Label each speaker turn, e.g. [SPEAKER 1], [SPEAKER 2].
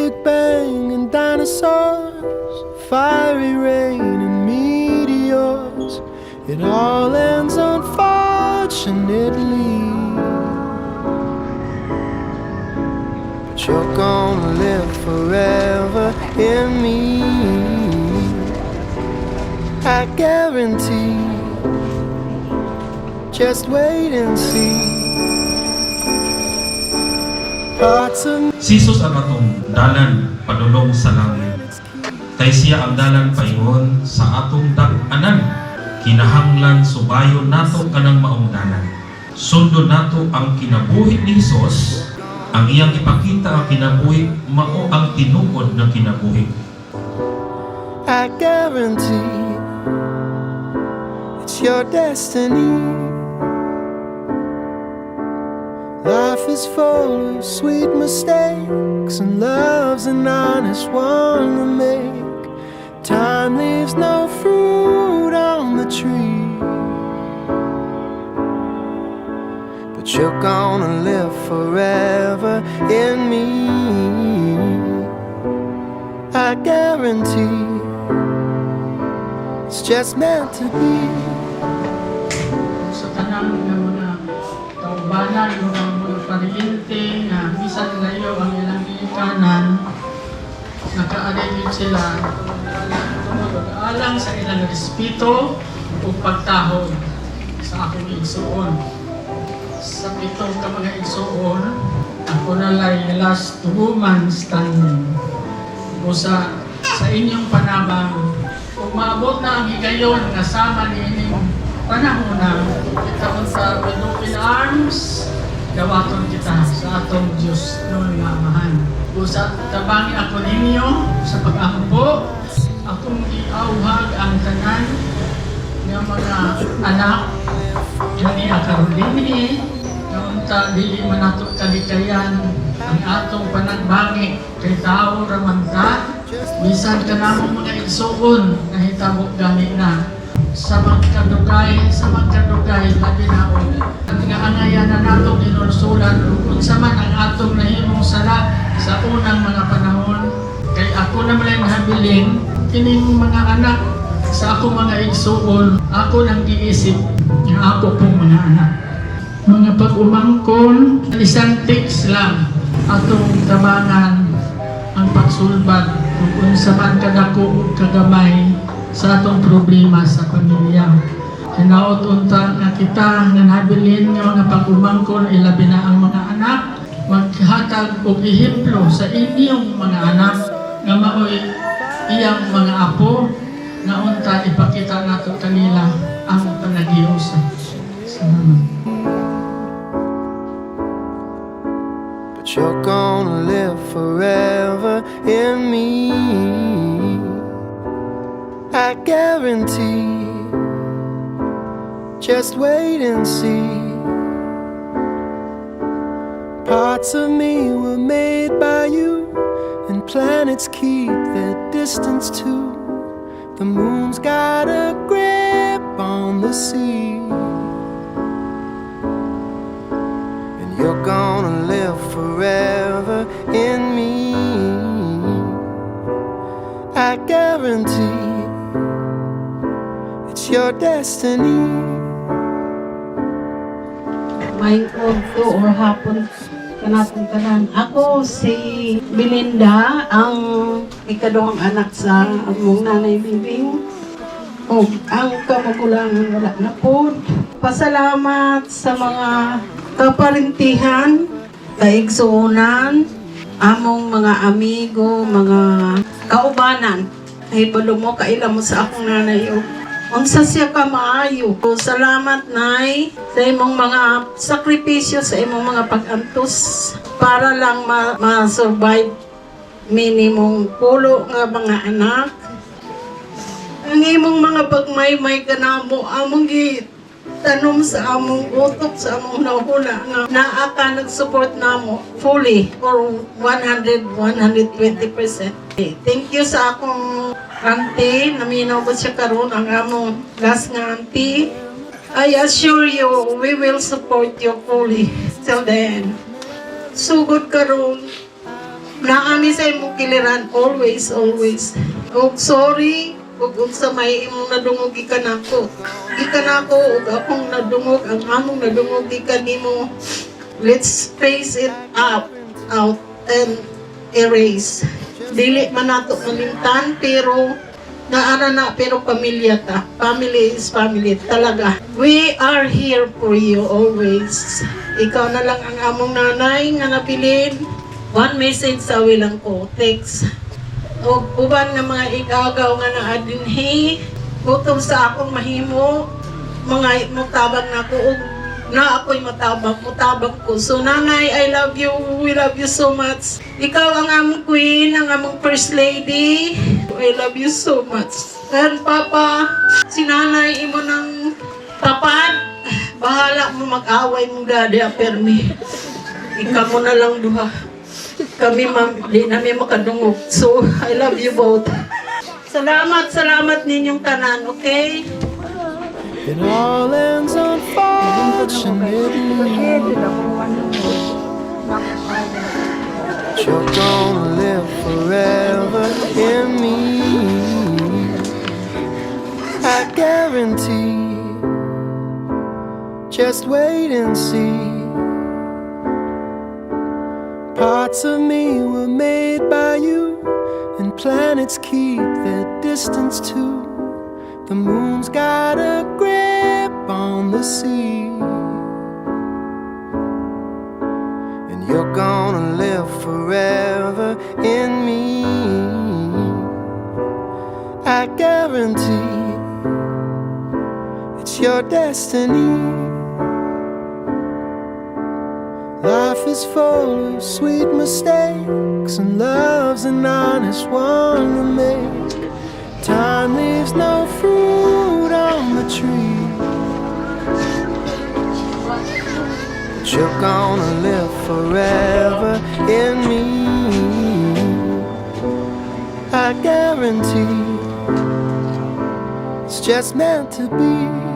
[SPEAKER 1] Big Bang and dinosaurs, fiery rain and meteors. It all ends unfortunately, but you're gonna live forever in me, I guarantee. Just wait and see. Parts of
[SPEAKER 2] Si Jesus ang atong dalan padulong sa langit. Kay siya ang dalan paingon sa atong dag-anan. Kinahanglan subayon nato kanang maong dalan. Sundon nato ang kinabuhi ni Jesus. Ang iyang ipakita ang kinabuhi mao ang tinuod ng kinabuhi.
[SPEAKER 1] I guarantee it's your destiny. Life is full of sweet mistakes, and love's an honest one to make. Time leaves no fruit on the tree, but you're gonna live forever in me, I guarantee. It's just meant to be.
[SPEAKER 3] Sa tanang ng mga kaubanan, mga pariente na bisan layo ang ilang ikanan, nakaaligid sila mag-aalang sa ilang respeto o pagtahod sa akong igsuon. Sa pitong ka mga igsuon, ako nalay last woman standing. O sa inyong panabang, umabot na ang higayon kasama ni inyong panahon na kita sa open arms, gawaton kita sa atong Diyos noon nga amahan. Usa tabangi ako ninyo sa pag-ampo, akong iauhag ang tanan ng mga anak ni Akarolini, naunta dili manato kalikayan ang atong panagbangi kay tao ramanta, bisan ka namong mga igsuon na hitabo gani na sa magkadugay, labi na o ang nga angayan na nato dinursulan kung saman ang atong nahimong sala sa unang mga panahon. Kay ako na malang habilin kining mga anak sa ako mga igsuon, ako nang giisip ng ako pong mga anak. Mga pag-umangkon, isang text lang atong tabangan ang pagsulbad kung saman kadako o kagamay sa atong problema sa pamilya. Hinaot unta nga kita nga nabilin nga mga pag-umangkon, ilabi na ang mga anak, maghatag og ehemplo sa inyong mga anak nga maoy iyang mga apo nga unta ipakita nato kanila ang panaghiyusa. Salamat.
[SPEAKER 1] But you're gonna live forever in me, I guarantee. Just wait and see. Parts of me were made by you, and planets keep their distance too. The moon's got a grip on the sea, and you're gonna live forever in me, I guarantee. It's your destiny.
[SPEAKER 4] May konto or hapon kanatong tanan. Ako si Belinda, ang ikaduhang anak sa among nanay Bibing. O ang kamagulangan wala na po. Pasalamat sa mga kaparintihan, kaigsuunan, among mga amigo, mga kaubanan. Ay balumo kaila mo sa akong nanay o unsa siya ka maayo. So, salamat nay sa imong mga sakripisyo, sa imong mga pag-antos para lang ma-survive minimum pulo nga mga anak. Ang imong mga pagmaymay kanamo among tanom sa among utok, sa among nahula nga naa ka nag-support namo fully or 100-120%. Thank you sa akong auntie, naminaw ko siya karon ang among last nga auntie. I assure you, we will support you fully till the end. Sugod karon, Naami sa imong kiliran, always, always. Og sorry, ug unsa may imong nadungog gikan ako. Gikan ako, ug akong nadungog, ang among nadungog gikan nimo. Let's face it out, and erase. Dili man nato malimtan, pero naana na, pero pamilya ta. Family is family talaga. We are here for you always. Ikaw na lang ang among nanay nga nabilin. One message sa wilang ko, text. O uban nga mga igagaw nga na adinhi, gutom sa akong mahimo, mga mutabang na ko, na ako'y mutabang ko. So nanay, I love you, we love you so much. Ikaw ang among queen, ang among first lady. I love you so much. And papa, si nanay, imo ng tapat, bahala mo mag-away mong daddy, apermi. Ikaw mo na lang duha. Kami di namin makadungog. So, I love you both. Salamat ninyong tanan, okay?
[SPEAKER 1] It all ends unfortunately. You're gonna live forever in me, I guarantee. Just wait and see. Parts of me were made by you, and planets keep their distance too. The moon's got a grip on the sea, and you're gonna live forever in me, I guarantee. It's your destiny. Life is full of sweet mistakes, and love's an honest one to make. Time leaves no fruit on the tree, but you're gonna live forever in me, I guarantee. It's just meant to be.